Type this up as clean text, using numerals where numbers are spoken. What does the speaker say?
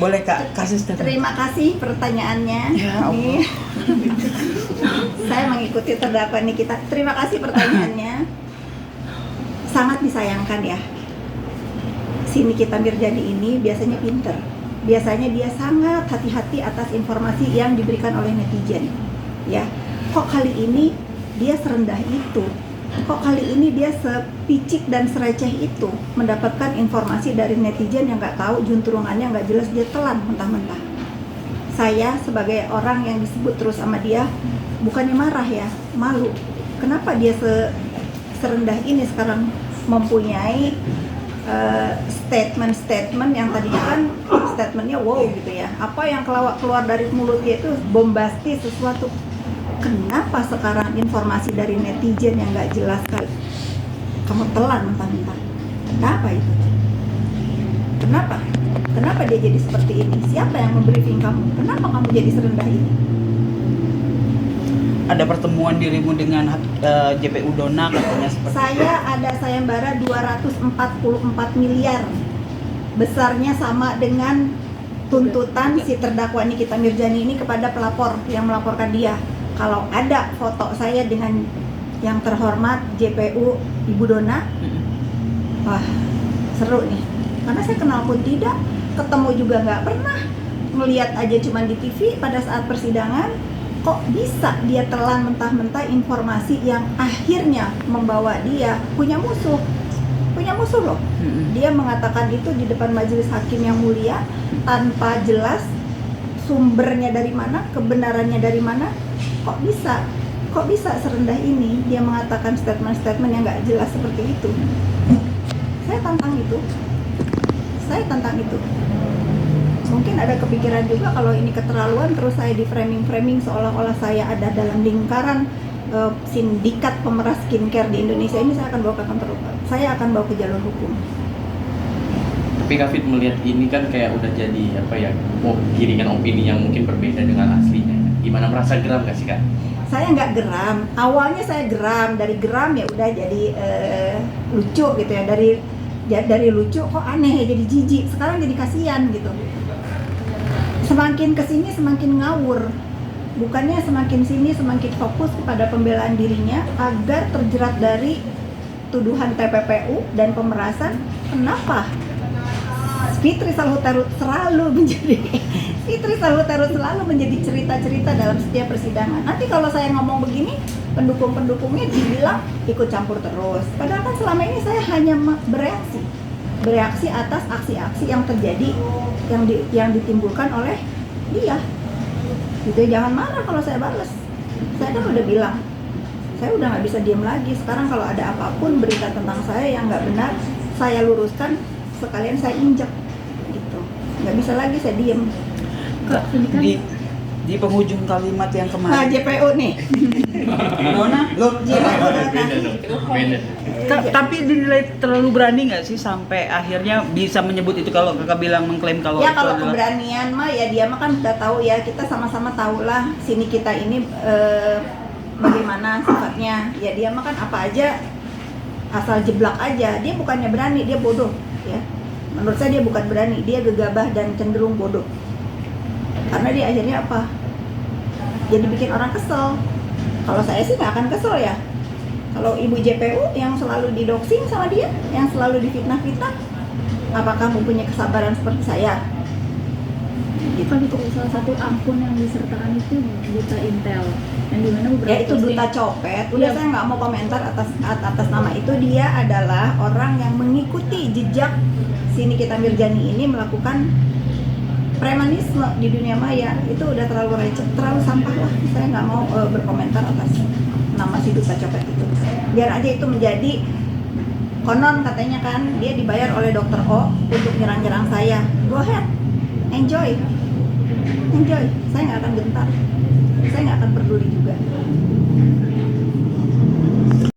Boleh Kak, kasih statement. Terima kasih pertanyaannya. Ya Allah. Nih. Saya mengikuti terdakwa Nikita. Terima kasih pertanyaannya. Sangat disayangkan ya. Si Nikita Mirzani ini biasanya pinter. Biasanya dia sangat hati-hati atas informasi yang diberikan oleh netizen. Ya, kok kali ini dia serendah itu? Kok kali ini dia sepicik dan sereceh itu mendapatkan informasi dari netizen yang nggak tahu juntrungannya, nggak jelas, dia telan mentah-mentah. Saya sebagai orang yang disebut terus sama dia, bukannya marah ya, malu. Kenapa dia serendah ini sekarang mempunyai statement-statement yang tadinya kan statementnya wow gitu ya. Apa yang keluar dari mulut dia itu bombastis sesuatu. Kenapa sekarang informasi dari netizen yang nggak jelas kali kamu telan mentah-mentah? Kenapa itu? Kenapa? Kenapa dia jadi seperti ini? Siapa yang membriefing kamu? Kenapa kamu jadi serendah ini? Ada pertemuan dirimu dengan JPU Dona katanya seperti Saya ada sayembara 244 miliar. Besarnya sama dengan tuntutan si terdakwa Nikita Mirzani ini kepada pelapor yang melaporkan dia. Kalau ada foto saya dengan yang terhormat JPU Ibu Dona, wah seru nih. Karena saya kenal pun tidak, ketemu juga nggak pernah, ngelihat aja cuma di TV pada saat persidangan. Kok bisa dia telan mentah-mentah informasi yang akhirnya membawa dia punya musuh loh. Dia mengatakan itu di depan majelis hakim yang mulia tanpa jelas sumbernya dari mana, kebenarannya dari mana. Kok bisa serendah ini dia mengatakan statement-statement yang nggak jelas seperti itu. Saya tantang itu. Mungkin ada kepikiran juga kalau ini keterlaluan, terus saya di framing seolah-olah saya ada dalam lingkaran sindikat pemeras skincare di Indonesia ini. Saya akan bawa ke kantor, saya akan bawa ke jalur hukum. Tapi Kak Fit melihat ini kan kayak udah jadi apa ya, giringan opini yang mungkin berbeda dengan aslinya. Gimana, merasa geram gak sih Kak? Saya nggak geram. Awalnya saya geram, dari geram ya udah jadi lucu gitu ya. Dari lucu kok aneh ya, jadi jijik. Sekarang jadi kasihan gitu. Semakin kesini semakin ngawur. Bukannya semakin sini semakin fokus kepada pembelaan dirinya agar terjerat dari tuduhan TPPU dan pemerasan. Kenapa? Fitri Salhuterus selalu menjadi cerita-cerita dalam setiap persidangan. Nanti kalau saya ngomong begini, pendukung-pendukungnya dibilang ikut campur terus. Padahal kan selama ini saya hanya bereaksi atas aksi-aksi yang terjadi, yang ditimbulkan oleh dia. Gitu, jangan marah kalau saya balas. Saya kan udah bilang, saya udah nggak bisa diem lagi. Sekarang kalau ada apapun berita tentang saya yang nggak benar, saya luruskan, sekalian saya injek. Nggak bisa lagi saya diem. Di penghujung kalimat yang Nah, kemarin JPU nih. Dona, JPU Beda. tapi dinilai terlalu berani nggak sih sampai akhirnya bisa menyebut itu, kalau kakak bilang mengklaim kalau Ya itu kalau adalah keberanian mah ya dia mah kan udah tahu ya, kita sama-sama tahulah sini kita ini bagaimana sifatnya. Ya dia mah kan apa aja asal jeblak aja. Dia bukannya berani, dia bodoh ya. Menurut saya dia bukan berani, dia gegabah dan cenderung bodoh. Karena dia akhirnya apa? Jadi bikin orang kesel. Kalau saya sih nggak akan kesel ya. Kalau ibu JPU yang selalu didoxing sama dia, yang selalu difitnah-fitnah, apakah mempunyai kesabaran seperti saya? Gitu. Kan itu salah satu akun yang disertakan itu Duta Intel, yang dimana beberapa Ya itu duta copet. Udah saya nggak mau komentar atas nama itu. Dia adalah orang yang mengikuti jejak si Nikita Mirzani ini melakukan premanisme di dunia maya. Itu udah terlalu receh, terlalu sampah lah. Saya nggak mau berkomentar atas nama si duta copet itu. Biar aja itu menjadi konon, katanya kan dia dibayar oleh Dr. O untuk nyerang-nyerang saya. Go ahead, enjoy. Saya nggak akan gentar, saya nggak akan peduli juga.